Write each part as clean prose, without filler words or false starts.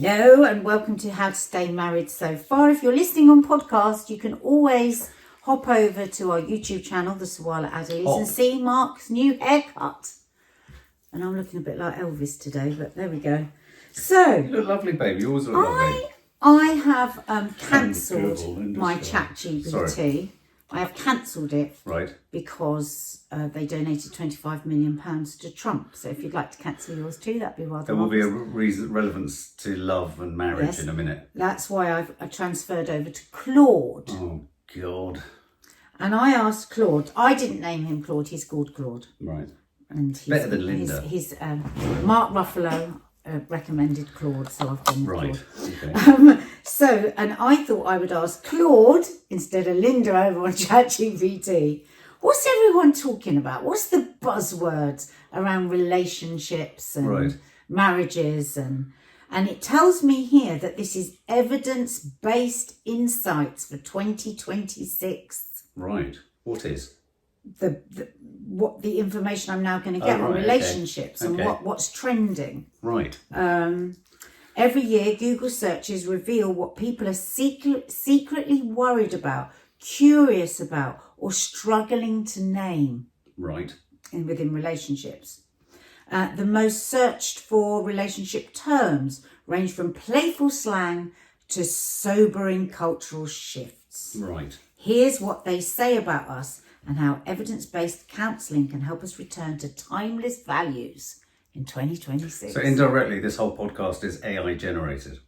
Hello and welcome to How to Stay Married So Far. If you're listening on podcast, you can always hop over to our YouTube channel, the Sawalha-Adderleys, and see Mark's new haircut. And I'm looking a bit like Elvis today, but there we go. So you look lovely, baby. You always look lovely. I have cancelled my ChatGPT. I have cancelled it, right? Because they donated £25 million to Trump. So if you'd like to cancel yours too, that'd be rather. There will be a relevance to love and marriage in a minute. That's why I transferred over to Claude. Oh God! And I asked Claude. I didn't name him Claude. He's called Claude. Right. And he's, better than Linda. He's Mark Ruffalo recommended Claude, so I've gone with Claude. Okay. And I thought I would ask Claude instead of Linda over on ChatGPT. What's everyone talking about? What's the buzzwords around relationships and marriages? And it tells me here that this is evidence-based insights for 2026. Right. What is? The information I'm now going to get on relationships and what's trending. Right. Every year, Google searches reveal what people are secretly worried about, curious about, or struggling to name. Right. Within relationships. The most searched for relationship terms range from playful slang to sobering cultural shifts. Right. Here's what they say about us and how evidence-based counselling can help us return to timeless values in 2026. So indirectly, this whole podcast is AI generated.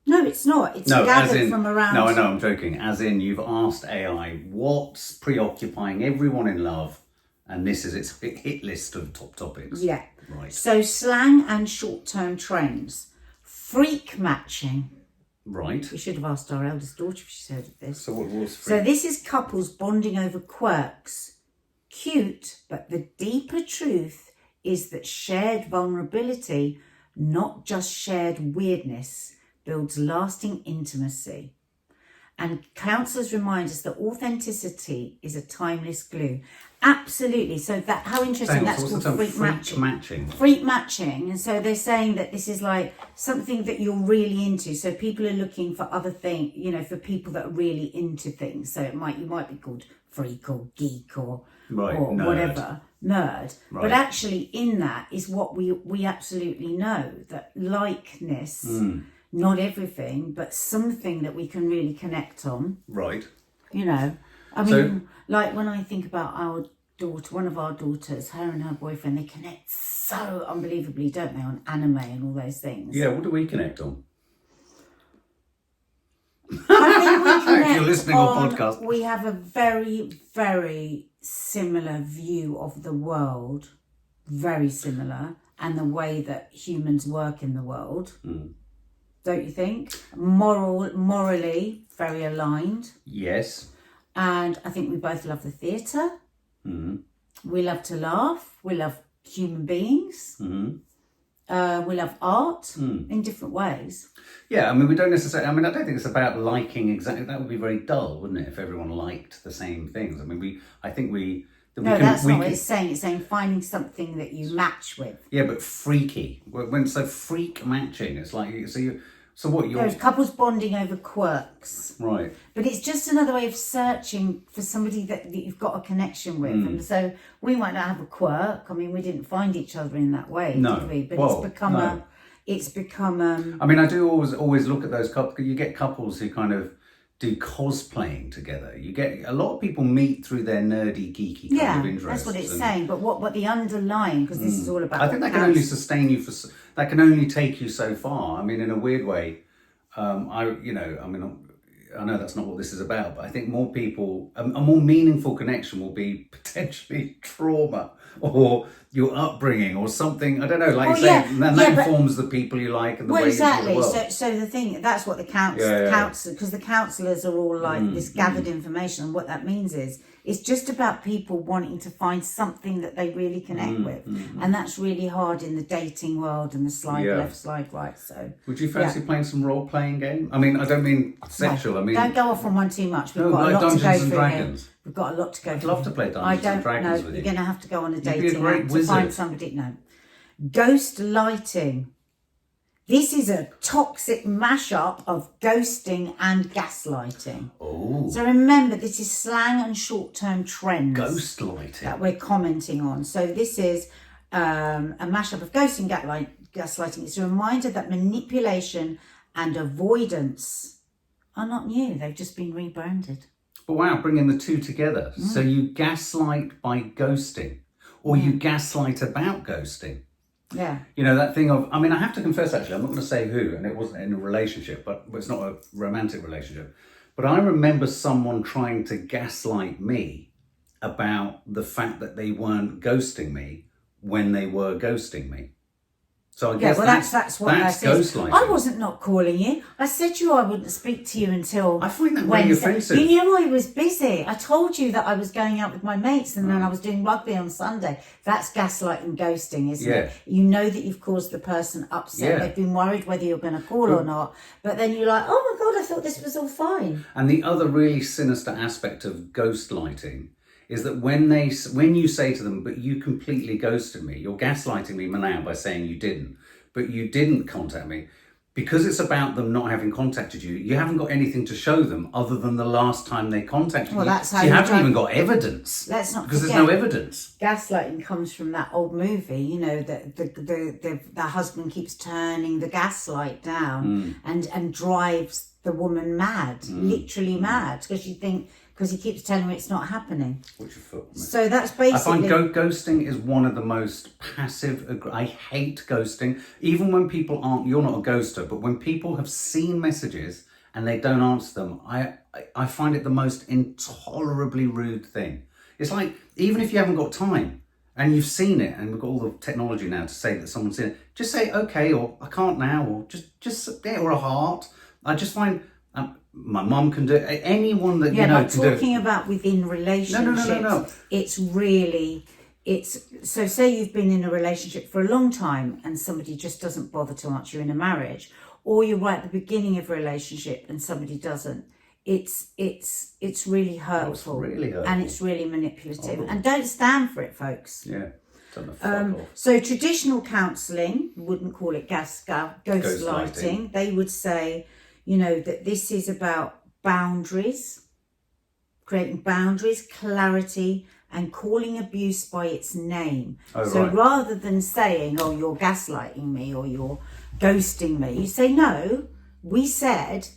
No, it's not. It's gathered from around... No, I know, I'm joking. As in, you've asked AI what's preoccupying everyone in love, and this is its hit list of top topics. Yeah. Right. So slang and short-term trends. Freak matching. Right. We should have asked our eldest daughter if she's heard of this. So what was freak? So this is couples bonding over quirks. Cute, but the deeper truth is that shared vulnerability, not just shared weirdness, builds lasting intimacy. And counsellors remind us that authenticity is a timeless glue. Absolutely. So that, how interesting, that's called freak matching. Freak matching. And so they're saying that this is like something that you're really into. So people are looking for other things, for people that are really into things. So you might be called freak or geek or whatever, nerd. Right. But actually in that is what we absolutely know, that likeness, not everything, but something that we can really connect on. Right. I mean, like when I think about our daughter, one of our daughters, her and her boyfriend, they connect so unbelievably, don't they, on anime and all those things. Yeah, what do we connect on? I think we connect if you're listening on podcast. We have a very, very similar view of the world, very similar, and the way that humans work in the world. Don't you think? Morally, very aligned. Yes. And I think we both love the theatre. We love to laugh. We love human beings. We love art in different ways. Yeah, I mean, we don't necessarily... I don't think it's about liking exactly... That would be very dull, wouldn't it, if everyone liked the same things? I mean, that's not what it's saying. It's saying finding something that you match with. Yeah, but freaky. When freak matching, it's like... There's couples bonding over quirks. Right. But it's just another way of searching for somebody that you've got a connection with. And so we might not have a quirk. I mean, we didn't find each other in that way, did we? But it's become I mean, I do always look at those couples. You get couples who kind of do cosplaying together. You get a lot of people meet through their nerdy, geeky kind of interests. That's what it's saying. But what the underlying, because this is all about... I think that can only sustain you that can only take you so far. I mean, in a weird way, I know that's not what this is about, but I think more people, a more meaningful connection will be potentially trauma or your upbringing or something. I don't know, like that informs the people you like and the way you see the world. So the thing, that's what the counsellor, because the counsellors are all like this gathered information, and what that means is it's just about people wanting to find something that they really connect with, and that's really hard in the dating world and the slide left, slide right. So would you fancy playing some role-playing game? I mean, I don't mean sexual. No, I mean, don't go off on one too much. We've got a lot to go through Dragons. Here. We've got a lot to go through. I'd love to play Dungeons and Dragons with you. You're going to have to go on a You'd be a dating great app to wizard. find somebody. No, ghost lighting. This is a toxic mashup of ghosting and gaslighting. Oh. So remember, this is slang and short-term trends. Ghostlighting. That we're commenting on. So this is a mashup of ghosting and gaslighting. It's a reminder that manipulation and avoidance are not new. They've just been rebranded. But wow, bringing the two together. So you gaslight by ghosting, or you gaslight about ghosting. Yeah. You know, that thing of, I mean, I have to confess, actually, I'm not going to say who, and it wasn't in a relationship, but it's not a romantic relationship. But I remember someone trying to gaslight me about the fact that they weren't ghosting me when they were ghosting me. So I guess that's what that's that is. ghostlighting. I wasn't not calling you. I said to you I wouldn't speak to you until I find that really Wednesday. offensive. You knew I was busy. I told you that I was going out with my mates and then I was doing rugby on Sunday. That's gaslighting, ghosting, isn't it? You know that you've caused the person upset. Yeah. They've been worried whether you're going to call or not. But then you're like, oh my God, I thought this was all fine. And the other really sinister aspect of ghostlighting is that when you say to them, but you completely ghosted me, you're gaslighting me now by saying you didn't, but you didn't contact me. Because it's about them not having contacted you, you haven't got anything to show them other than the last time they contacted you. That's how so you haven't even got evidence. Let's not because forget, there's no evidence. Gaslighting comes from that old movie, you know, that the husband keeps turning the gaslight down and drives the woman mad, literally mad, because he keeps telling her it's not happening. So that's basically... I find ghosting is one of the most passive... I hate ghosting. Even when people aren't... You're not a ghoster, but when people have seen messages and they don't answer them, I find it the most intolerably rude thing. It's like, even if you haven't got time and you've seen it, and we've got all the technology now to say that someone's seen it, just say, okay, or I can't now, or just or a heart. I just find... my mum can do it. Anyone that you know can do it. Yeah, but talking about within relationships, no. So say you've been in a relationship for a long time and somebody just doesn't bother to answer you in a marriage, or you're right at the beginning of a relationship and somebody doesn't. It's really hurtful. Oh, it's really hurtful. And it's really manipulative. And don't stand for it, folks. Yeah. Fuck off. So traditional counselling wouldn't call it ghostlighting. They would say, you know, that this is about boundaries, creating boundaries, clarity, and calling abuse by its name. Rather than saying, oh, you're gaslighting me or you're ghosting me, you say, no, we said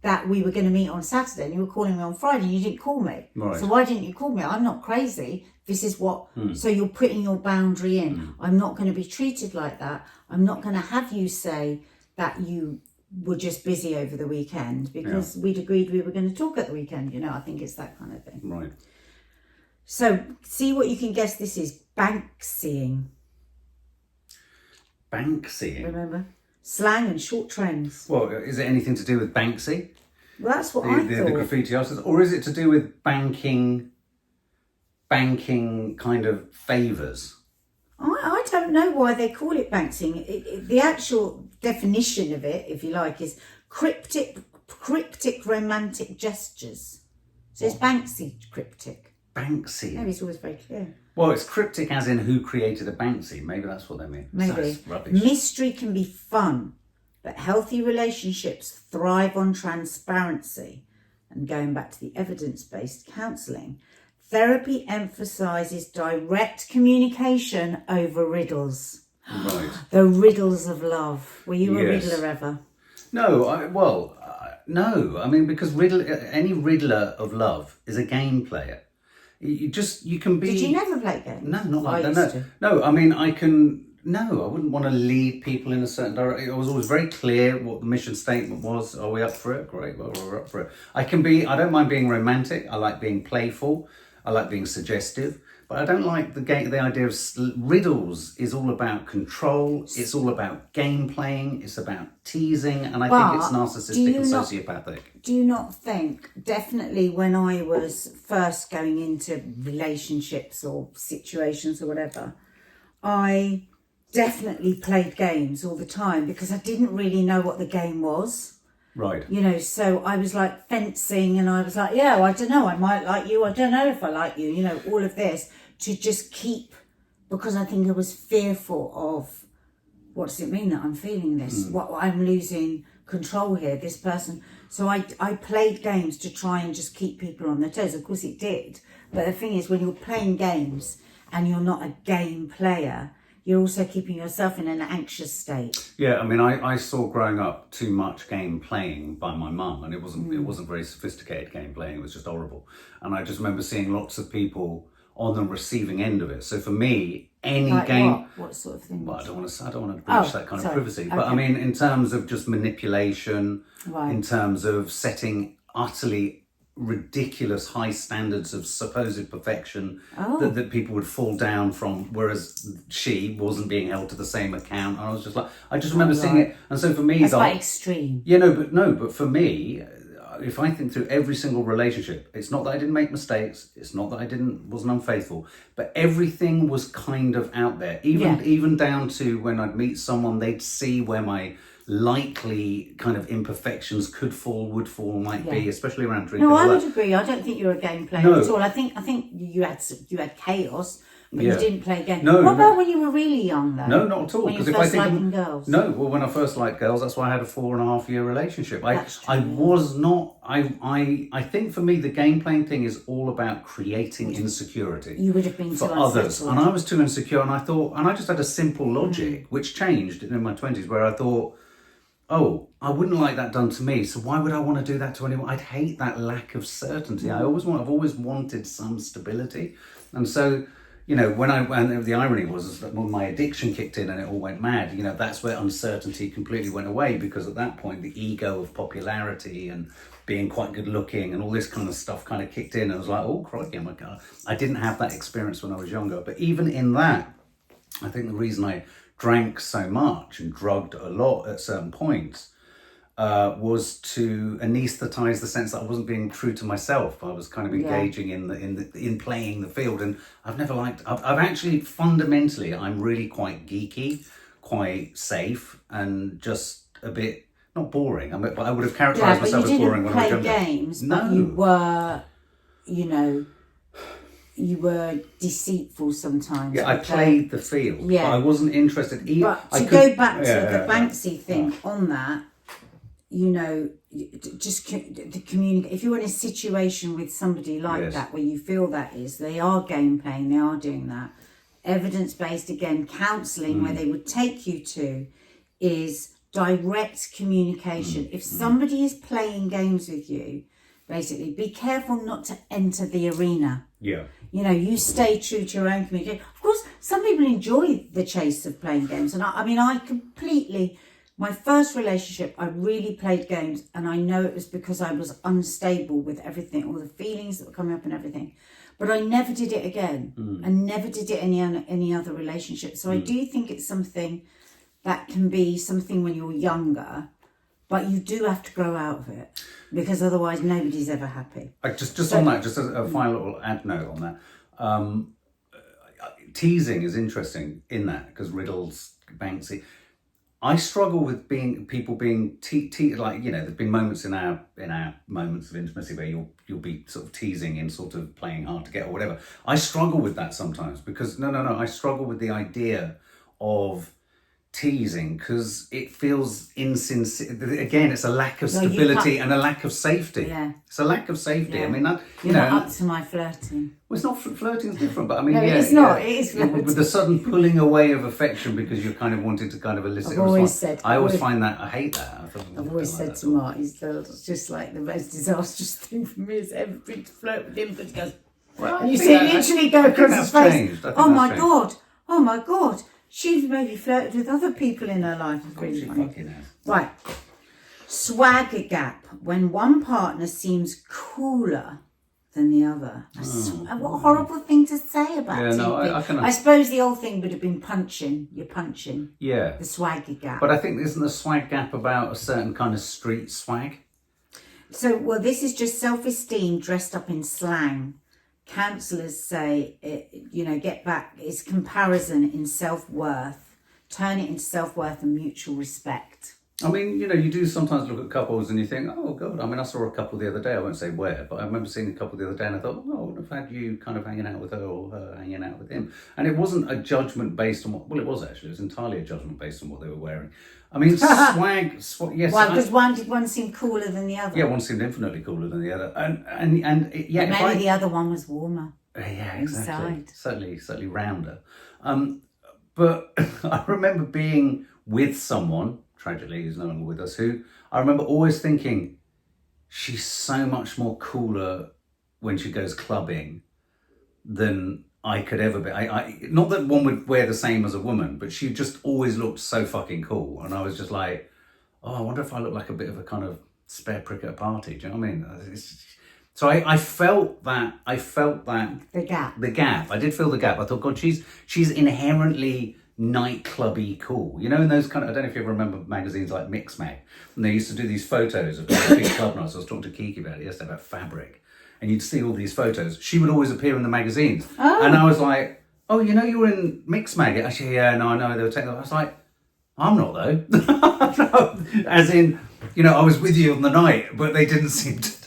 that we were going to meet on Saturday and you were calling me on Friday and you didn't call me. Right. So why didn't you call me? I'm not crazy. This is what... So you're putting your boundary in. I'm not going to be treated like that. I'm not going to have you say that you... were just busy over the weekend because we'd agreed we were going to talk at the weekend. You know, I think it's that kind of thing. Right. So, see what you can guess this is. Banksying. Banksying? Remember? Slang and short trends. Well, is it anything to do with Banksy? Well, that's what I thought. The graffiti artist? Or is it to do with banking kind of favours? I don't know why they call it banksying. The actual definition of it, if you like, is cryptic romantic gestures. So it's Banksy cryptic. Banksy. Maybe it's always very clear. Well, it's cryptic as in who created a Banksy. Maybe that's what they mean. Maybe. That's rubbish. Mystery can be fun, but healthy relationships thrive on transparency. And going back to the evidence-based counselling, therapy emphasises direct communication over riddles. Right. The riddles of love. Were you a riddler ever? No, no. I mean, because any riddler of love is a game player. You can be... Did you never play games? No, not like that. No, I mean, I wouldn't want to lead people in a certain direction. I was always very clear what the mission statement was. Are we up for it? Great, well, we're up for it. I don't mind being romantic. I like being playful. I like being suggestive. But I don't like the idea of riddles is all about control. It's all about game playing. It's about teasing. And I think it's narcissistic and sociopathic. Do you not think, definitely when I was first going into relationships or situations or whatever, I definitely played games all the time because I didn't really know what the game was. Right. You know, so I was like fencing and I was like, yeah, I don't know, I might like you. I don't know if I like you. You know, all of this to just keep, because I think I was fearful of what does it mean that I'm feeling this? What I'm losing control here, this person. So I played games to try and just keep people on their toes. Of course it did. But the thing is, when you're playing games and you're not a game player, you're also keeping yourself in an anxious state. Yeah, I mean, I saw growing up too much game playing by my mum, and it wasn't very sophisticated game playing. It was just horrible. And I just remember seeing lots of people on the receiving end of it. So for me, any Like game, what sort of thing? well, I don't want to breach that kind of privacy. But I mean, in terms of just manipulation, in terms of setting utterly ridiculous high standards of supposed perfection that people would fall down from, whereas she wasn't being held to the same account. And I was just like, I just remember seeing it. And so for me, that's quite extreme. Yeah, but for me, if I think through every single relationship, it's not that I didn't make mistakes, it's not that I wasn't unfaithful, but everything was kind of out there. Even down to when I'd meet someone, they'd see where my likely kind of imperfections would fall, might be, especially around drinking. No, I would agree. I don't think you're a game player at all. I think you had chaos, but you didn't play games. What about when you were really young, though? No, not at all. When you first liking girls? No, well, when I first liked girls, that's why I had a 4.5-year relationship. I was not. I think for me, the game playing thing is all about creating insecurity. You would have been for others, and I was too insecure, and I just had a simple logic, which changed in my 20s, where I thought, oh, I wouldn't like that done to me, so why would I want to do that to anyone? I'd hate that lack of certainty. I've always wanted some stability. And so, you know, when the irony was that when my addiction kicked in and it all went mad, you know, that's where uncertainty completely went away, because at that point, the ego of popularity and being quite good looking and all this kind of stuff kind of kicked in. And I was like, oh, crikey, oh my God. I didn't have that experience when I was younger. But even in that, I think the reason I drank so much and drugged a lot at certain points was to anaesthetize the sense that I wasn't being true to myself. I was kind of engaging in playing the field, and I've actually fundamentally, I'm really quite geeky, quite safe, and just a bit not boring. But I would have characterized myself as boring when I was younger. You didn't play games, but you were, you were deceitful sometimes. Yeah, I played the field. Yeah, but I wasn't interested. But to go back to the Banksy thing on that, just the communicate. If you're in a situation with somebody like that where you feel they are game playing, they are doing that. Evidence-based, again, counselling, where they would take you to, is direct communication. If somebody is playing games with you, basically, be careful not to enter the arena. Yeah. You stay true to your own communication. Of course, some people enjoy the chase of playing games. And my first relationship, I really played games. And I know it was because I was unstable with everything, all the feelings that were coming up and everything. But I never did it again. I never did it any other relationship. So I do think it's something that can be something when you're younger, but you do have to grow out of it, because otherwise nobody's ever happy. Just on that, just as a final little ad note on that, teasing is interesting in that, because riddles, Banksy. I struggle with people being like, there's been moments in our moments of intimacy where you'll be sort of teasing in sort of playing hard to get or whatever. I struggle with that sometimes, because I struggle with the idea of teasing, because it feels insincere. Again, it's a lack of stability and a lack of safety. Yeah, it's a lack of safety. I mean, that you're not up to my flirting. Well, it's not flirting. It's different, but I mean, no, it's not. It is flirting. With the sudden pulling away of affection because you're kind of wanting to kind of elicit a response. I always find that. I hate that. I've always said to Mark, it's just like the most disastrous thing for me has ever been to flirt with him. But he goes, and you see it literally go across his face. Oh my God! Oh my God! She's maybe flirted with other people in her life. It's really funny. Right. Swagger gap. When one partner seems cooler than the other. What a horrible thing to say about TV. I suppose the old thing would have been punching. You're punching. Yeah. The swagger gap. But I think, isn't the swag gap about a certain kind of street swag? So, this is just self-esteem dressed up in slang. Counsellors say, get back. It's comparison in self-worth. Turn it into self-worth and mutual respect. I mean, you do sometimes look at couples and you think, oh God. I mean, I saw a couple the other day. I won't say where, but I remember seeing a couple the other day and I thought, oh, wouldn't have had you kind of hanging out with her or her hanging out with him. And it wasn't a judgment based on what, well, it was actually, it was entirely a judgment based on what they were wearing. I mean, yes. Why? Because one seemed cooler than the other. Yeah, one seemed infinitely cooler than the other. Yeah. But maybe the other one was warmer. Yeah, exactly. Inside. Certainly rounder. But I remember being with someone, tragically, who's no longer with us, who I remember always thinking, she's so much more cooler when she goes clubbing than I could ever be. I not that one would wear the same as a woman, but she just always looked so fucking cool. And I was just like, oh, I wonder if I look like a bit of a kind of spare prick at a party. Do you know what I mean? So I felt that. The gap. The gap. I did feel the gap. I thought, God, she's inherently nightclubby cool. You know, in those kind of, I don't know if you ever remember magazines like Mix Mag, and they used to do these photos of big club nights. I was talking to Kiki about it yesterday about fabric, and you'd see all these photos. She would always appear in the magazines, and I was like, oh, you know, you were in Mix Mag. Actually, yeah, no, I know they were taking. I was like, I'm not though. No, as in, you know, I was with you on the night, but they didn't seem to.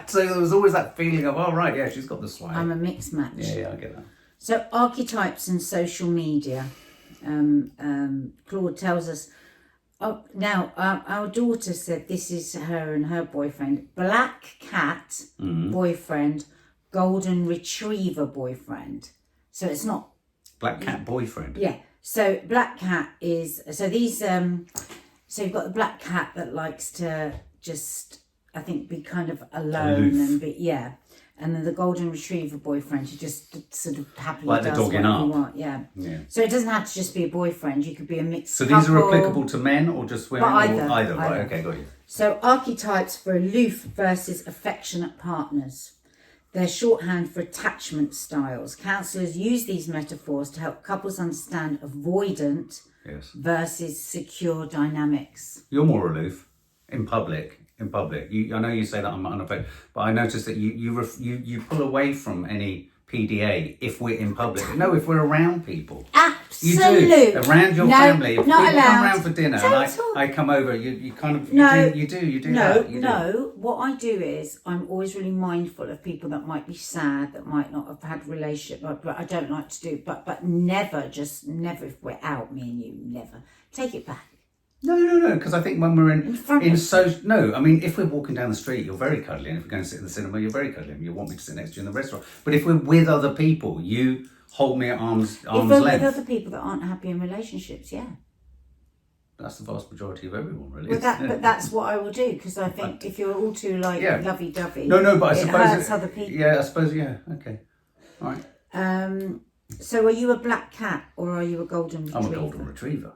So there was always that feeling of, oh, right, yeah, she's got the swag. I'm a mixed match. Yeah, I get that. So archetypes and social media. Claude tells us, our daughter said this is her and her boyfriend. Black cat boyfriend, golden retriever boyfriend. So it's not... Black cat boyfriend? Yeah. So black cat is... So these... So you've got the black cat that likes to just... I think be kind of alone. Aloof. And be, yeah. And then the golden retriever boyfriend, you just sort of happily like does the dog what in you art. want. Yeah. So it doesn't have to just be a boyfriend. You could be a mixed So couple. these are applicable to men or just women? But either. Either. Right, okay, got you. So archetypes for aloof versus affectionate partners. They're shorthand for attachment styles. Counsellors use these metaphors to help couples understand avoidant versus secure dynamics. You're more aloof in public. I know you say that I'm unaffected, but I noticed that you pull away from any PDA if we're in public. No, if we're around people. Absolutely. You do. Around your family. If not people allowed. come around for dinner and I come over, you kind of, you do No, that. no. What I do is I'm always really mindful of people that might be sad, that might not have had a relationship, but I don't like to do, but never if we're out, me and you, never. Take it back. No, because I think when we're in I mean, if we're walking down the street, you're very cuddly, and if we're going to sit in the cinema, you're very cuddly, and you want me to sit next to you in the restaurant. But if we're with other people, you hold me at arm's length. If we're with other people that aren't happy in relationships, yeah. That's the vast majority of everyone, really. But that's what I will do, because I think if you're all too lovey-dovey, no, but I suppose hurts other people. Yeah, I suppose, yeah, okay, all right. So are you a black cat or are you a golden retriever? I'm a golden retriever.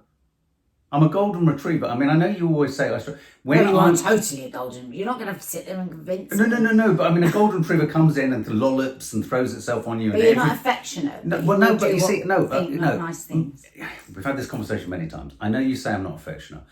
I'm a golden retriever. I mean, I know you always say, when you are totally a golden. You're not going to sit there and convince me. No. But I mean, a golden retriever comes in and lollips and throws itself on you. But you're not affectionate. No, but you see, nice things. We've had this conversation many times. I know you say I'm not affectionate.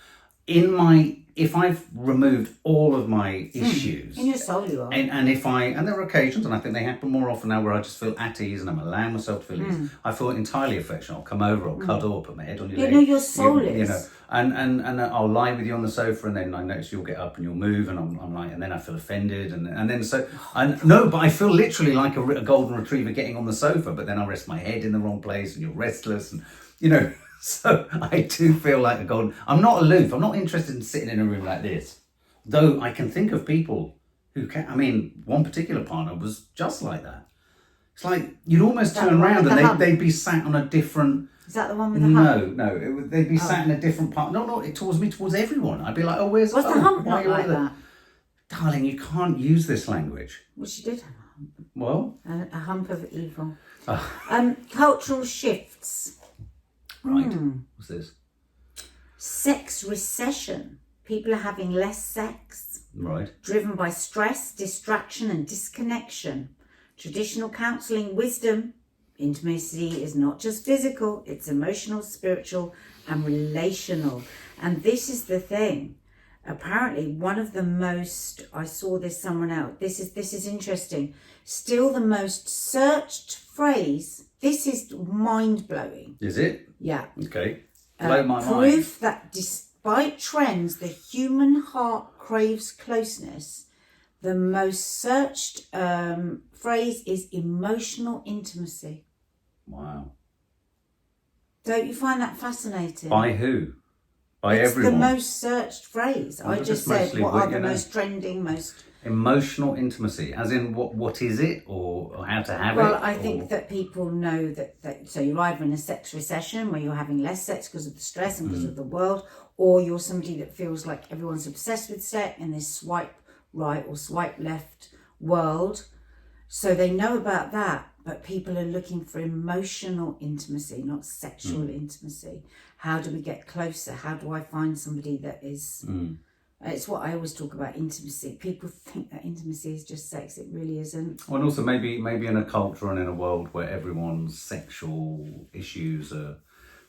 If I've removed all of my issues, in your soul you are, and there are occasions, and I think they happen more often now, where I just feel at ease and I'm allowing myself to feel ease. I feel entirely affectionate. I'll come over, I'll cuddle, or put my head on your leg. You know, your soul is. You know, and I'll lie with you on the sofa, and then I notice you'll get up and you'll move, and I'm like, and then I feel offended, and then so but I feel literally like a golden retriever getting on the sofa, but then I rest my head in the wrong place, and you're restless, and you know. So I do feel like a golden... I'm not aloof. I'm not interested in sitting in a room like this. Though I can think of people who can... I mean, one particular partner was just like that. It's like you'd almost turn around and they'd be sat on a different... Is that the one with the hump? No. They'd be sat in a different part. No, towards everyone. I'd be like, oh, where's... Was the hump not like that? Darling, you can't use this language. Well, she did have a hump. Well? A hump of evil. Cultural shifts. Right. What's this? Sex recession. People are having less sex. Right. Driven by stress, distraction and disconnection. Traditional counselling wisdom. Intimacy is not just physical, it's emotional, spiritual and relational. And this is the thing. Apparently one of the most, I saw this somewhere else, this is interesting, still the most searched phrase. This is mind-blowing. Is it? Yeah. Okay. Blow my mind. Proof that despite trends, the human heart craves closeness. The most searched phrase is emotional intimacy. Wow. Don't you find that fascinating? By who? By it's everyone? The most searched phrase. I just said, what are the most trending, most... Emotional intimacy, as in what is it, or how to have it? Well, I think that people know that so you're either in a sex recession where you're having less sex because of the stress and because of the world, or you're somebody that feels like everyone's obsessed with sex in this swipe right or swipe left world. So they know about that, but people are looking for emotional intimacy, not sexual intimacy. How do we get closer? How do I find somebody that is... It's what I always talk about, intimacy. People think that intimacy is just sex. It really isn't. Well, and also maybe in a culture and in a world where everyone's sexual issues are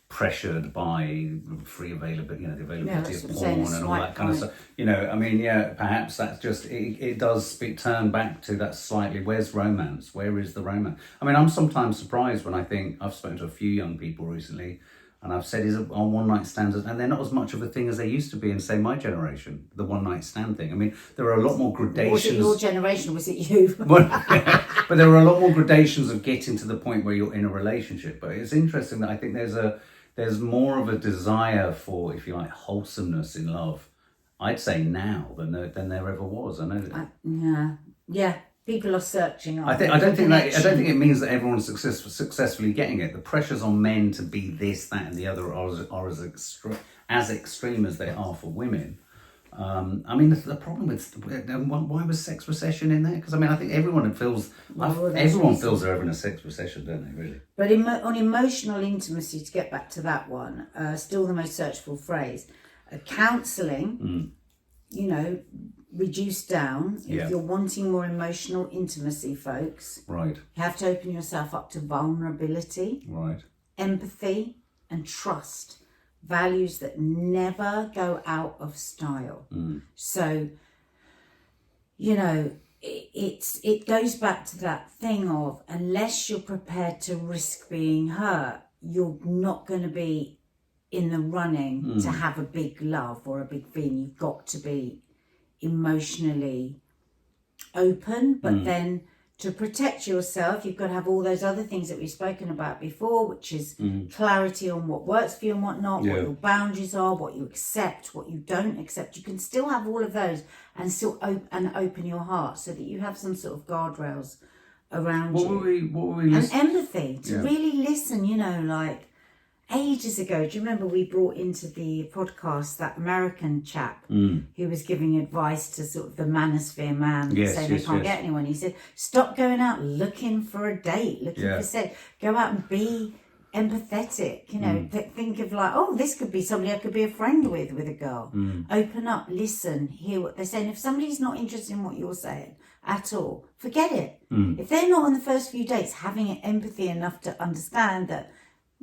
pressured by free availability, the availability of porn and all that kind of stuff. Perhaps that's just, it does turn back to that slightly, where's romance? Where is the romance? I mean, I'm sometimes surprised when I think, I've spoken to a few young people recently, and I've said, is it on one night stands, and they're not as much of a thing as they used to be in, say, my generation, the one night stand thing. I mean, there are a lot more gradations. Was it your generation or was it you? But there are a lot more gradations of getting to the point where you're in a relationship. But it's interesting that I think there's more of a desire for, if you like, wholesomeness in love, I'd say now than there ever was. I know that. Yeah. People are searching. I don't think it means that everyone's successfully getting it. The pressures on men to be this, that, and the other are as extreme as they are for women. I mean, the problem with why was sex recession in there? Because I think everyone feels they're having a sex recession, don't they? Really. But on emotional intimacy, to get back to that one, still the most searchable phrase. Counselling, reduced down. If you're wanting more emotional intimacy, folks, right, you have to open yourself up to vulnerability, right, empathy, and trust. Values that never go out of style. So, it goes back to that thing of, unless you're prepared to risk being hurt, you're not going to be in the running to have a big love or a big feeling. You've got to be emotionally open, but then to protect yourself, you've got to have all those other things that we've spoken about before, which is clarity on what works for you and what not, what your boundaries are, what you accept, what you don't accept. You can still have all of those and still open your heart so that you have some sort of guardrails around you. What were we and empathy, to really listen, like ages ago. Do you remember we brought into the podcast that American chap who was giving advice to sort of the manosphere man saying they can't get anyone? He said, stop going out looking for a date, looking for sex. Go out and be empathetic, think of like, oh, this could be somebody I could be a friend with a girl. Open up, listen, hear what they're saying. If somebody's not interested in what you're saying at all, forget it. If they're not on the first few dates having empathy enough to understand that,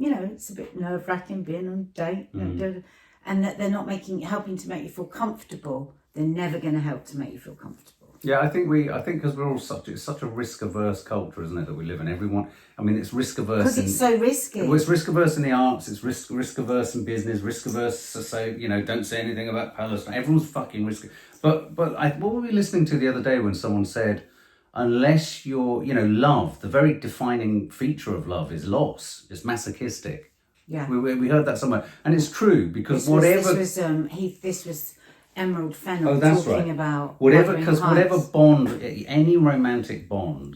it's a bit nerve-wracking being on a date, and that they're not helping to make you feel comfortable, they're never going to help to make you feel comfortable. Yeah, I think because we're all it's such a risk-averse culture, isn't it, that we live in? Everyone, it's risk-averse. Because it's so risky. Well, it's risk-averse in the arts, it's risk-averse in business, risk-averse, so, don't say anything about Palestine. Everyone's fucking risky. But what were we listening to the other day when someone said, unless you're, love, the very defining feature of love is loss. It's masochistic. Yeah. We heard that somewhere. And it's true, because this was Emerald Fennell talking about whatever bond, any romantic bond,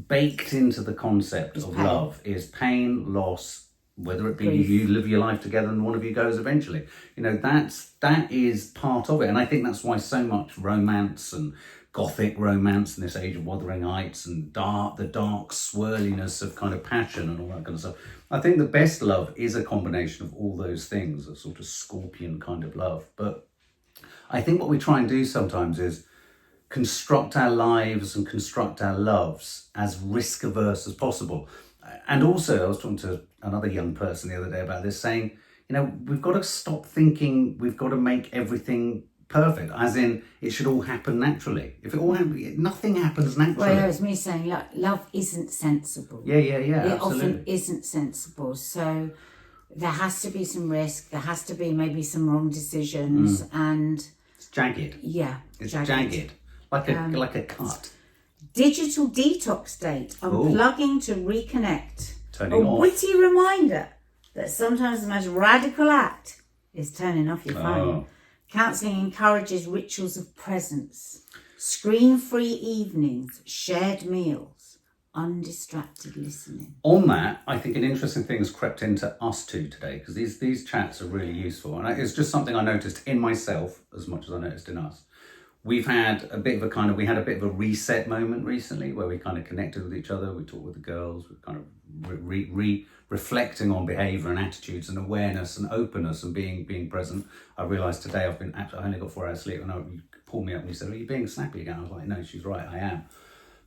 baked into the concept of love is pain, loss, whether it be you live your life together and one of you goes eventually. That is part of it. And I think that's why so much romance and gothic romance in this age of Wuthering Heights and the dark swirliness of kind of passion and all that kind of stuff. I think the best love is a combination of all those things, a sort of scorpion kind of love. But I think what we try and do sometimes is construct our lives and construct our loves as risk averse as possible. And also, I was talking to another young person the other day about this, saying, we've got to stop thinking we've got to make everything perfect, as in it should all happen naturally. If it all happens, nothing happens naturally. Well, it was me saying, love isn't sensible. Yeah, it absolutely. Often isn't sensible. So there has to be some risk. There has to be maybe some wrong decisions, and it's jagged. Yeah, it's jagged. like a cut. Digital detox date, unplugging to reconnect. Turning off. Witty reminder that sometimes the most radical act is turning off your phone. Counselling encourages rituals of presence, screen-free evenings, shared meals, undistracted listening. On that, I think an interesting thing has crept into us two today, because these chats are really useful, and it's just something I noticed in myself as much as I noticed in us. We've had a bit of a reset moment recently where we kind of connected with each other. We talked with the girls. We're kind of reflecting on behaviour and attitudes and awareness and openness and being present. I realised today I only got 4 hours sleep, and you pulled me up and you said, "Are you being snappy again?" I was like, "No, she's right, I am."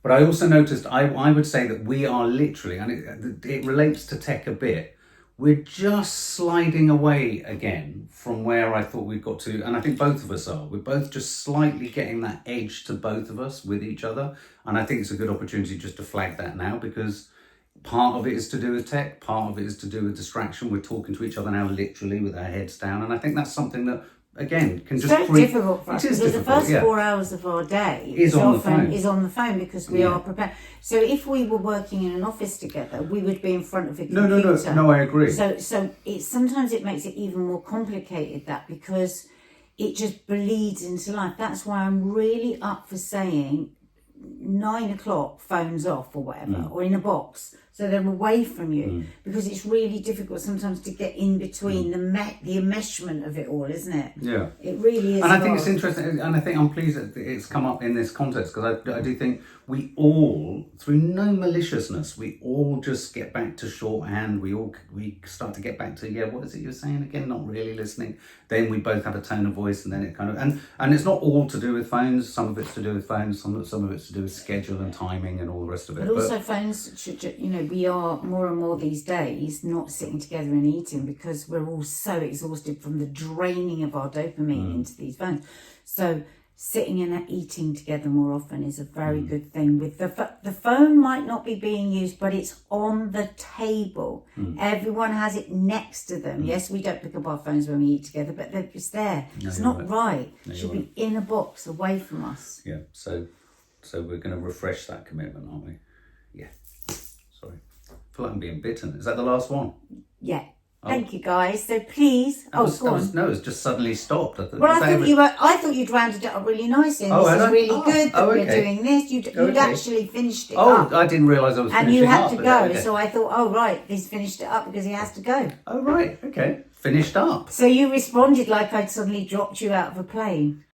But I also noticed, I would say that we are literally, and it relates to tech a bit, we're just sliding away again from where I thought we'd got to, and I think both of us are. We're both just slightly getting that edge to both of us with each other, and I think it's a good opportunity just to flag that now, because part of it is to do with tech, part of it is to do with distraction. We're talking to each other now literally with our heads down, and I think that's something that, again, can just... It's very difficult for us, because the first yeah. 4 hours of our day is on the phone because we are prepared. So if we were working in an office together, we would be in front of a computer. No, I agree. So sometimes it makes it even more complicated, that, because it just bleeds into life. That's why I'm really up for saying 9 o'clock, phones off or whatever, or in a box, so they're away from you, because it's really difficult sometimes to get in between the enmeshment of it all, isn't it? Yeah. It really is. And I think it's interesting, and I think I'm pleased that it's come up in this context, because I do think we all, through no maliciousness, we all just get back to shorthand. We start to get back to, what is it you're saying again? Not really listening. Then we both have a tone of voice, and then it kind of, and it's not all to do with phones. Some of it's to do with phones, some of it's to do with schedule and timing and all the rest of it. But also phones should, we are more and more these days not sitting together and eating, because we're all so exhausted from the draining of our dopamine into these phones. So sitting and eating together more often is a very good thing. With the phone might not be being used, but it's on the table. Everyone has it next to them. Yes, we don't pick up our phones when we eat together, but it's there. No, it's not right. It should be in a box away from us. Yeah, so we're going to refresh that commitment, aren't we? Yeah. Sorry. I feel like I'm being bitten. Is that the last one? Yeah. Thank you, guys. So please, go on. No, it's just suddenly stopped. I thought you'd rounded it up really nicely. And this is really good that we're doing this. You'd actually finished it up. Oh, I didn't realise I was finishing up. And you had to go, so I thought, he's finished it up because he has to go. Oh, right, okay. Finished up. So you responded like I'd suddenly dropped you out of a plane.